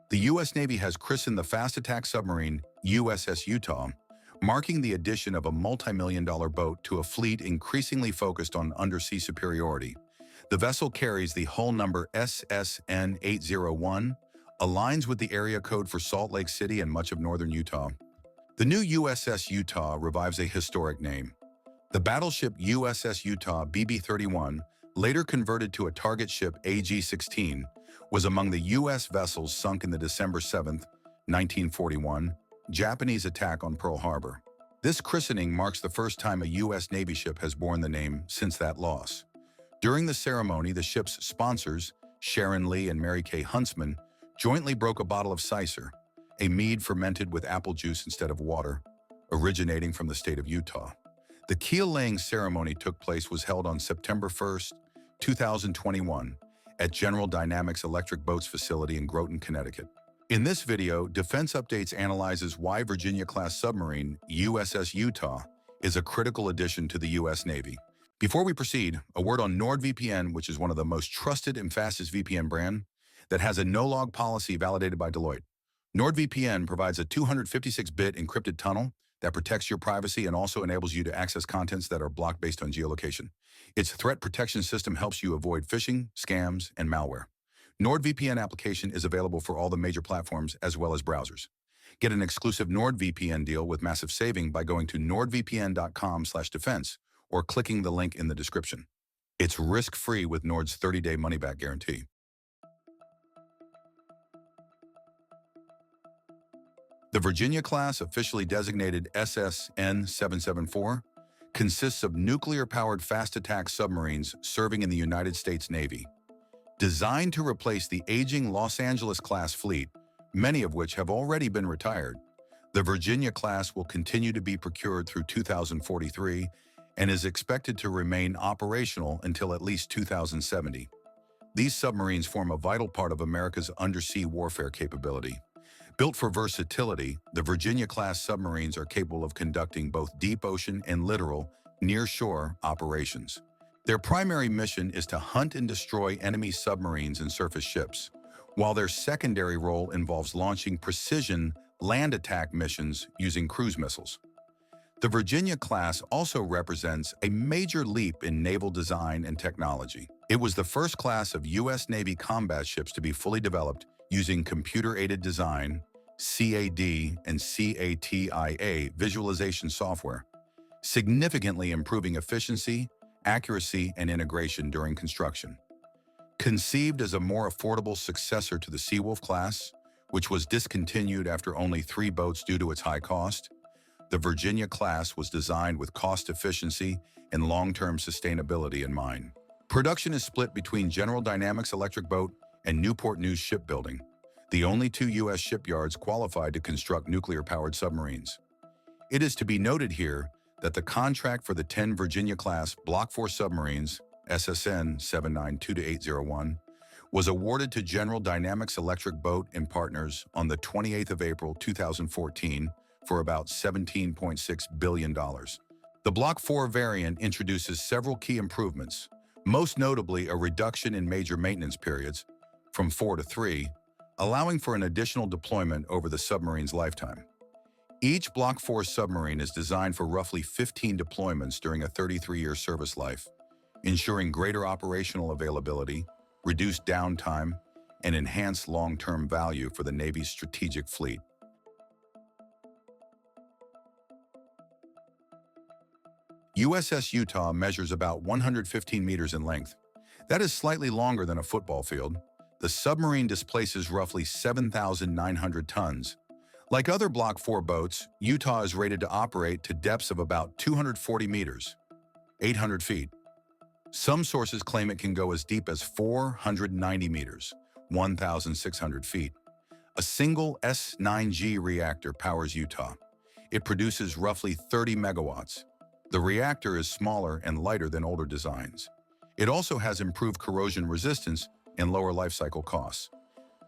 The U.S. Navy has christened the fast attack submarine USS Utah, marking the addition of a multi-million-dollar boat to a fleet increasingly focused on undersea superiority. The vessel carries the hull number SSN 801, aligns with the area code for Salt Lake City and much of northern Utah. The new USS Utah revives a historic name. The battleship USS Utah BB-31, later converted to a target ship AG-16, was among the U.S. vessels sunk in the December 7, 1941, Japanese attack on Pearl Harbor. This christening marks the first time a U.S. Navy ship has borne the name since that loss. During the ceremony, the ship's sponsors, Sharon Lee and Mary Kay Huntsman, jointly broke a bottle of cider, a mead fermented with apple juice instead of water, originating from the state of Utah. The keel-laying ceremony was held on September 1, 2021, at General Dynamics Electric Boats facility in Groton, Connecticut. In this video, Defense Updates analyzes why Virginia-class submarine USS Utah is a critical addition to the U.S. Navy. Before we proceed, a word on NordVPN, which is one of the most trusted and fastest VPN brand that has a no-log policy validated by Deloitte. NordVPN provides a 256-bit encrypted tunnel that protects your privacy and also enables you to access contents that are blocked based on geolocation. Its threat protection system helps you avoid phishing, scams, and malware. NordVPN application is available for all the major platforms as well as browsers. Get an exclusive NordVPN deal with massive saving by going to nordvpn.com/defense or clicking the link in the description. It's risk-free with Nord's 30-day money-back guarantee. The Virginia-class, officially designated SSN 774, consists of nuclear-powered fast-attack submarines serving in the United States Navy. Designed to replace the aging Los Angeles-class fleet, many of which have already been retired, the Virginia-class will continue to be procured through 2043 and is expected to remain operational until at least 2070. These submarines form a vital part of America's undersea warfare capability. Built for versatility, the Virginia-class submarines are capable of conducting both deep ocean and littoral, near-shore operations. Their primary mission is to hunt and destroy enemy submarines and surface ships, while their secondary role involves launching precision land attack missions using cruise missiles. The Virginia-class also represents a major leap in naval design and technology. It was the first class of U.S. Navy combat ships to be fully developed using computer-aided design, CAD and CATIA visualization software, significantly improving efficiency, accuracy, and integration during construction. Conceived as a more affordable successor to the Seawolf class, which was discontinued after only 3 boats due to its high cost, the Virginia class was designed with cost efficiency and long-term sustainability in mind. Production is split between General Dynamics Electric Boat and Newport News Shipbuilding, the only 2 U.S. shipyards qualified to construct nuclear-powered submarines. It is to be noted here that the contract for the 10 Virginia-class Block 4 submarines, SSN 792-801, was awarded to General Dynamics Electric Boat and Partners on the 28th of April 2014 for about $17.6 billion. The Block 4 variant introduces several key improvements, most notably a reduction in major maintenance periods from 4 to 3, allowing for an additional deployment over the submarine's lifetime. Each Block 4 submarine is designed for roughly 15 deployments during a 33-year service life, ensuring greater operational availability, reduced downtime, and enhanced long-term value for the Navy's strategic fleet. USS Utah measures about 115 meters in length. That is slightly longer than a football field. The submarine displaces roughly 7,900 tons. Like other Block 4 boats, Utah is rated to operate to depths of about 240 meters, 800 feet. Some sources claim it can go as deep as 490 meters, 1,600 feet. A single S9G reactor powers Utah. It produces roughly 30 megawatts. The reactor is smaller and lighter than older designs. It also has improved corrosion resistance and lower life cycle costs.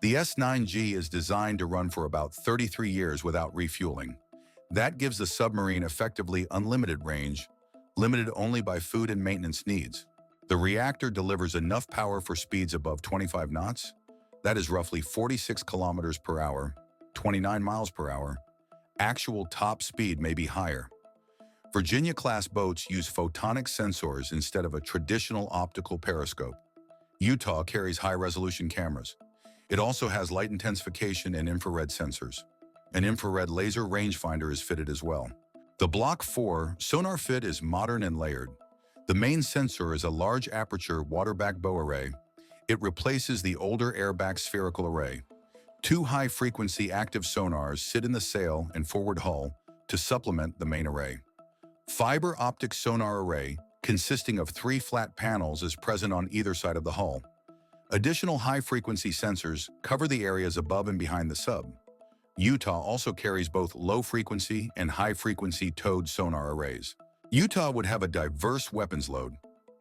The S9G is designed to run for about 33 years without refueling. That gives the submarine effectively unlimited range, limited only by food and maintenance needs. The reactor delivers enough power for speeds above 25 knots, That is roughly 46 kilometers per hour, 29 miles per hour. Actual top speed may be higher. Virginia-class boats use photonic sensors instead of a traditional optical periscope. Utah carries high-resolution cameras. It also has light intensification and infrared sensors. An infrared laser rangefinder is fitted as well. The Block 4 sonar fit is modern and layered. The main sensor is a large aperture waterback bow array. It replaces the older airback spherical array. Two high-frequency active sonars sit in the sail and forward hull to supplement the main array. Fiber optic sonar array, consisting of 3 flat panels, is present on either side of the hull. Additional high-frequency sensors cover the areas above and behind the sub. Utah also carries both low-frequency and high-frequency towed sonar arrays. Utah would have a diverse weapons load.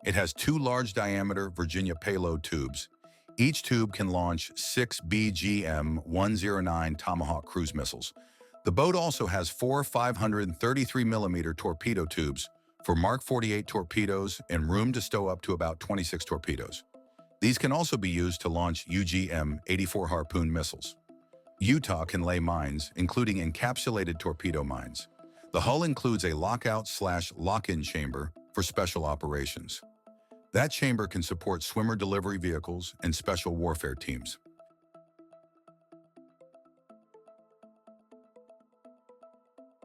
It has 2 large-diameter Virginia payload tubes. Each tube can launch 6 BGM-109 Tomahawk cruise missiles. The boat also has 4 533mm torpedo tubes for Mark 48 torpedoes and room to stow up to about 26 torpedoes. These can also be used to launch UGM-84 Harpoon missiles. Utah can lay mines, including encapsulated torpedo mines. The hull includes a lockout/lock-in chamber for special operations. That chamber can support swimmer delivery vehicles and special warfare teams.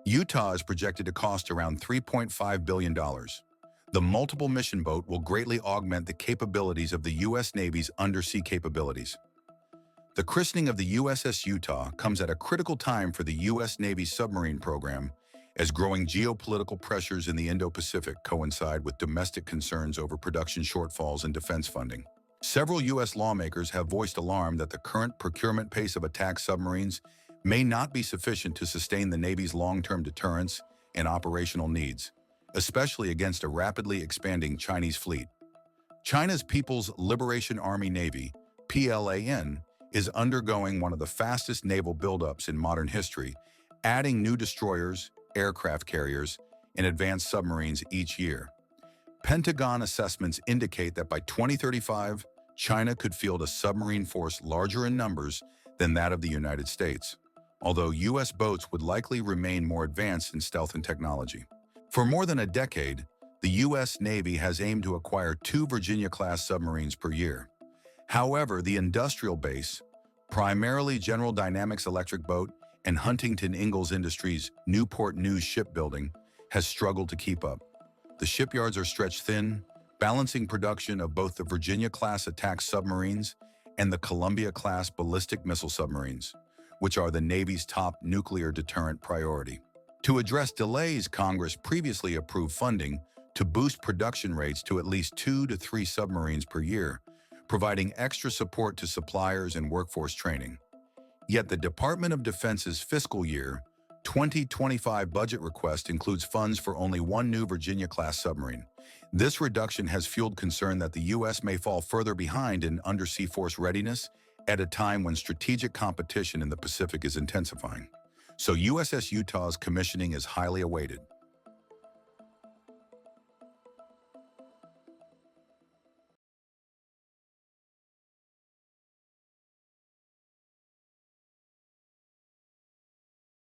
Utah is projected to cost around $3.5 billion. The multiple mission boat will greatly augment the capabilities of the U.S. Navy's undersea capabilities. The christening of the USS Utah comes at a critical time for the U.S. Navy submarine program, as growing geopolitical pressures in the Indo-Pacific coincide with domestic concerns over production shortfalls and defense funding. Several U.S. lawmakers have voiced alarm that the current procurement pace of attack submarines may not be sufficient to sustain the Navy's long-term deterrence and operational needs, especially against a rapidly expanding Chinese fleet. China's People's Liberation Army Navy, PLAN, is undergoing one of the fastest naval buildups in modern history, adding new destroyers, aircraft carriers, and advanced submarines each year. Pentagon assessments indicate that by 2035, China could field a submarine force larger in numbers than that of the United States, although U.S. boats would likely remain more advanced in stealth and technology. For more than a decade, the U.S. Navy has aimed to acquire 2 Virginia-class submarines per year. However, the industrial base, primarily General Dynamics Electric Boat and Huntington Ingalls Industries' Newport News shipbuilding, has struggled to keep up. The shipyards are stretched thin, balancing production of both the Virginia-class attack submarines and the Columbia-class ballistic missile submarines, which are the Navy's top nuclear deterrent priority. To address delays, Congress previously approved funding to boost production rates to at least 2 to 3 submarines per year, providing extra support to suppliers and workforce training. Yet the Department of Defense's fiscal year 2025 budget request includes funds for only 1 new Virginia-class submarine. This reduction has fueled concern that the U.S. may fall further behind in undersea force readiness at a time when strategic competition in the Pacific is intensifying. So USS Utah's commissioning is highly awaited.